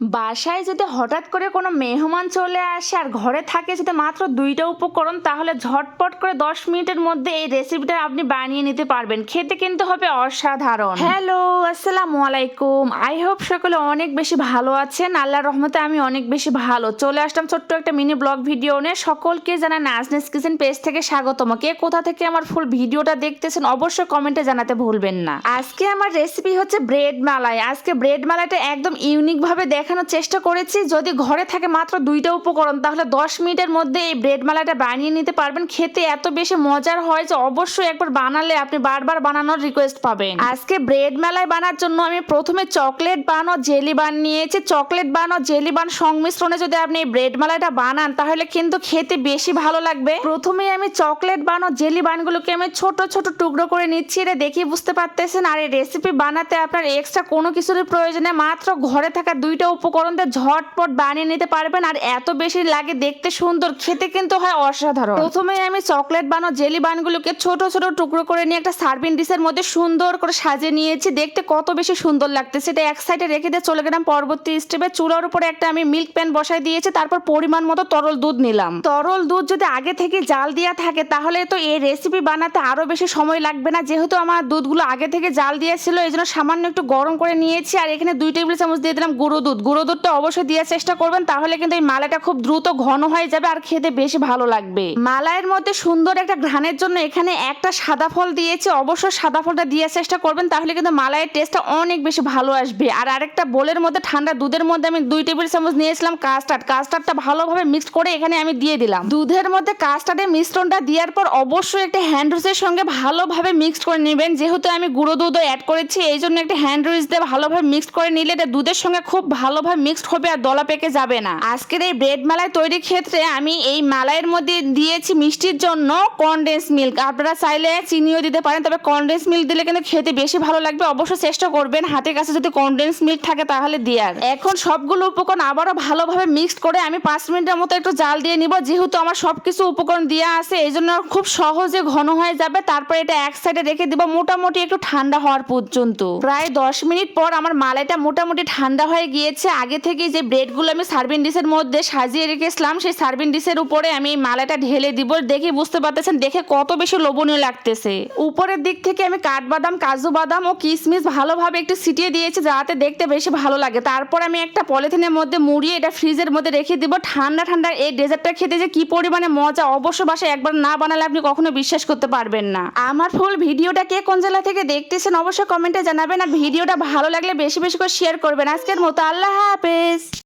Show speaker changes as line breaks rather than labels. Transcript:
বাসায় যদি হঠাৎ করে কোনো মেহমান চলে আসে আর ঘরে থাকে যদি মাত্র 2টা উপকরণ, তাহলে ঝটপট করে 10 মিনিটের মধ্যে এই রেসিপিটা আপনি বানিয়ে নিতে পারবেন। খেতে কিন্তু হবে অসাধারণ। হ্যালো, আসসালামু আলাইকুম। আই হোপ সকলে অনেক বেশি ভালো আছেন। আল্লাহর রহমতে আমি অনেক বেশি ভালো। চলে আসলাম ছোট্ট একটা মিনি ব্লগ ভিডিও নিয়ে। সকলকে জানাই নাজনেস কিচেন পেজ থেকে স্বাগতম। কে কোথা থেকে আমার ফুল ভিডিওটা দেখতেছেন অবশ্যই কমেন্টে জানাতে ভুলবেন না। আজকে আমার রেসিপি হচ্ছে ব্রেড মালাই। আজকে ব্রেড মালাইটা একদম ইউনিক ভাবে দেখানোর চেষ্টা করেছি। যদি ঘরে থাকে মাত্র 2টা উপকরণ, তাহলে 10 মিনিটের মধ্যে এই ব্রেড মালাইটা বানিয়ে নিতে পারবেন। খেতে এত বেশি মজার হয় যে অবশ্যই একবার বানালে আপনি বারবার বানানোর রিকোয়েস্ট পাবেন। আজকে ব্রেড মালাই বানার জন্য আমি প্রথমে চকলেট বান ও জেলি বান নিয়েছি। চকলেট বান ও জেলি বান সংমিশ্রণে যদি আপনি এই ব্রেড মালাইটা বানান তাহলে কিন্তু খেতে বেশি ভালো লাগবে। প্রথমে আমি চকলেট বান ও জেলি বানগুলোকে আমি ছোট ছোট টুকরো করে নিচ্ছি। এটা দেখে বুঝতে পারতেছেন। আর এই রেসিপি বানাতে আপনার এক্সট্রা কোনো কিছুর প্রয়োজনে মাত্র ঘরে থাকা 2টা উপকরণ দিয়ে ঝটপট বানিয়ে নিতে পারবেন। আর এত বেশি লাগে দেখতে সুন্দর, খেতে কিন্তু হয় অসাধারণ। প্রথমে আমি চকলেট বান ও জেলি বানগুলোকে ছোট ছোট টুকরো করে নিয়ে একটা সার্ভিং ডিশের মধ্যে সুন্দর করে সাজিয়ে নিয়েছি। দেখতে কত বেশি সুন্দর লাগতেছে। এটা এক সাইডে রেখে দিয়ে চলে গেলাম পরবর্তী স্টেপে। চুলার উপরে একটা আমি মিল্ক প্যান বসাই দিয়েছি। তারপর পরিমাণ মতো তরল দুধ নিলাম। তরল দুধ যদি আগে থেকে জাল দেওয়া থাকে তাহলে তো এই রেসিপি বানাতে আরো বেশি সময় লাগবে না। যেহেতু আমার দুধগুলো আগে থেকে জাল দিয়েছিল এই জন্য সামান্য একটু গরম করে নিয়েছি। আর এখানে 2 টেবিল চামচ দিয়ে দিলাম গুঁড়ো দুধ। গুঁড়ো দুধটা অবশ্যই দেওয়ার চেষ্টা করবেন, তাহলে কিন্তু এই মালাইটা খুব দ্রুত ঘন হয়ে যাবে আর খেতে বেশি ভালো লাগবে। মালাইয়ের মধ্যে সুন্দর একটা ঘ্রাণের জন্য এখানে একটা সাদা ফল দিয়েছি। অবশ্যই সাদা ফলটা দেওয়ার চেষ্টা করবেন, তাহলে কিন্তু মালাইয়ের টেস্টটা অনেক বেশি ভালো আসবে। আর আরেকটা বোলের মধ্যে ঠান্ডা দুধের মধ্যে আমি 2 টেবিল চামচ নিয়েছিলাম কাস্টার্ড। কাস্টার্ডটা ভালোভাবে মিক্স করে এখানে আমি দিয়ে দিলাম। দুধের মধ্যে কাস্টার্ডের মিশ্রণটা দেওয়ার পর অবশ্যই একটা হ্যান্ড উইচের সঙ্গে ভালোভাবে মিক্স করে নেবেন। যেহেতু আমি গুঁড়ো দুধও অ্যাড করেছি এই জন্য একটা হ্যান্ড উইচ দিয়ে ভালোভাবে মিক্স করে নিলে এটা দুধের সঙ্গে খুব ভালোভাবে মিক্সড হবে আর দলা পেকে যাবে না। আজকের এই ব্রেড মালাই তৈরির ক্ষেত্রে আমি এই মালাইয়ের মধ্যে দিয়েছি মিষ্টির জন্য কনডেন্স মিল্ক। আপনারা চাইলে চিনিও দিতে পারেন, তবে কনডেন্স মিল্ক দিলে কিন্তু খেতে বেশি ভালো লাগবে। অবশ্যই চেষ্টা করবেন হাতের কাছে যদি কনডেন্স মিল্ক থাকে তাহলে দেওয়ার। এখন সবগুলো উপকরণ আবারও ভালোভাবে মিক্সড করে আমি 5 মিনিটের মতো একটু জাল দিয়ে নিব। যেহেতু আমার সবকিছু উপকরণ দেওয়া আছে এই জন্য খুব সহজে ঘন হয়ে যাবে। তারপর এটা এক সাইডে রেখে দিব মোটামুটি একটু ঠান্ডা হওয়ার পর্যন্ত। প্রায় 10 মিনিট পর আমার মালাইটা মোটামুটি ঠান্ডা হয়ে গিয়েছে। আগে থেকে যে ব্রেডগুলো আমি সার্ভিং ডিশের মধ্যে সাজিয়ে রেখেছিলাম সেই সার্ভিং ডিশের উপরে আমি এই মালাইটা ঢেলে দিব। দেখে বুঝতে পারতেছেন দেখে কত বেশি লোভনীয় লাগতেছে। উপরের দিক থেকে আমি কাঠবাদাম, কাজু বাদাম ও কিশমিশ ভালোভাবে একটু ছিটিয়ে দিয়েছি যাতে দেখতে বেশি ভালো লাগে। তারপর আমি একটা পলিথিনের মধ্যে মুড়িয়ে এটা ফ্রিজের মধ্যে রেখে দিব। ঠান্ডা ঠান্ডা এই ডেজার্টটা খেতে যে কি পরিমাণে মজা, অবশ্য বাসায় একবার না বানালে আপনি কখনো বিশ্বাস করতে পারবেন না। আমার ফুল ভিডিওটা কে কোন জেলা থেকে দেখতেছেন অবশ্যই কমেন্টে জানাবেন। আর ভিডিওটা ভালো লাগলে বেশি বেশি করে শেয়ার করবেন। আজকের মতো আল্লাহ হাফেজ।